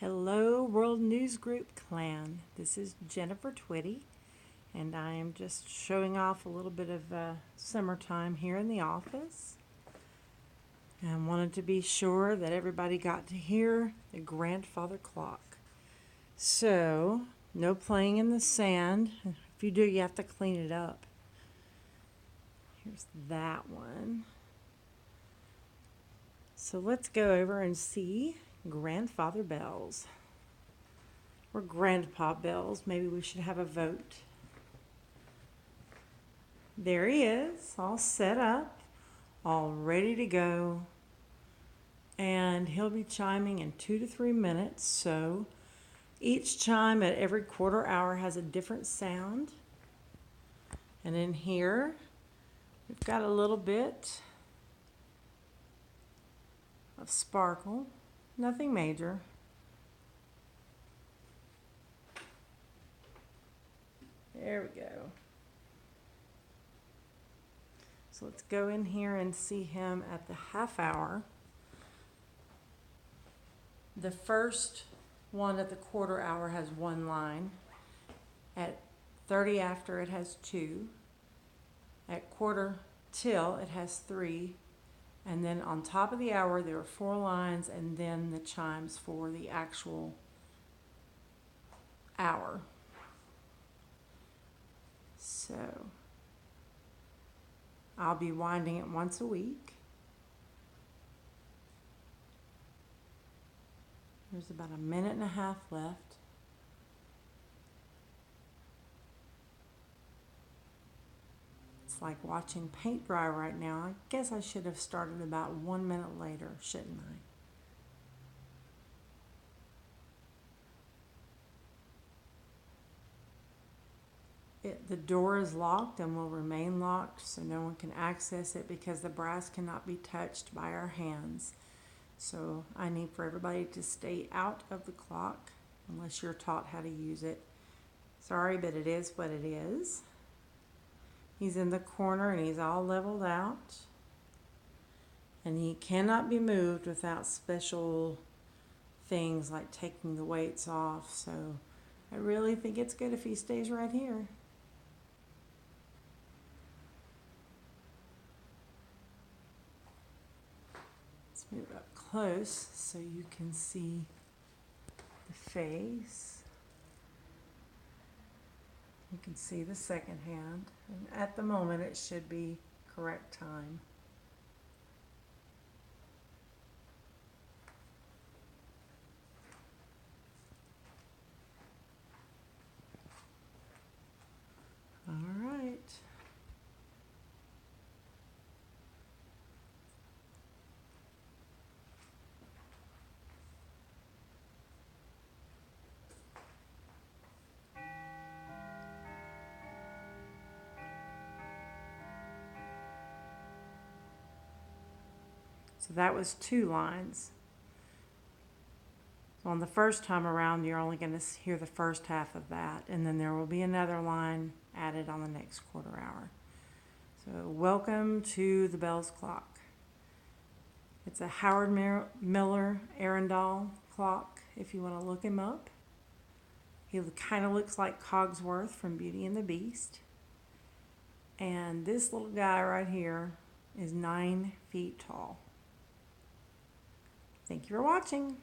Hello, World News Group clan. This is Jennifer Twitty, and I am just showing off a little bit of summertime here in the office. And wanted to be sure that everybody got to hear the grandfather clock. So, no playing in the sand. If you do, you have to clean it up. Here's that one. So let's go over and see grandfather bells. Or grandpa bells. Maybe we should have a vote. There he is, all set up, all ready to go. And he'll be chiming in 2 to 3 minutes. So each chime at every quarter hour has a different sound. And in here, we've got a little bit of sparkle, nothing major. There we go. So let's go in here and see him at the half hour. The first one at the quarter hour has one line. At 30 after it has two. At quarter till it has three. And then on top of the hour there are 4 lines and then the chimes for the actual hour. So I'll be winding it once a week. There's about a minute and a half left. It's like watching paint dry right now. I guess I should have started about 1 minute later, shouldn't I? The door is locked and will remain locked so no one can access it because the brass cannot be touched by our hands. So I need for everybody to stay out of the clock unless you're taught how to use it. Sorry, but it is what it is. He's in the corner and he's all leveled out. And he cannot be moved without special things like taking the weights off. So I really think it's good if he stays right here. Let's move up close so you can see the face. You can see the second hand, and at the moment it should be correct time. All right. So that was 2 lines. So on the first time around, you're only going to hear the first half of that, and then there will be another line added on the next quarter hour. So welcome to the Bells Clock. It's a Howard Miller Arendal clock, if you want to look him up. He kind of looks like Cogsworth from Beauty and the Beast. And this little guy right here is 9 feet tall. Thank you for watching.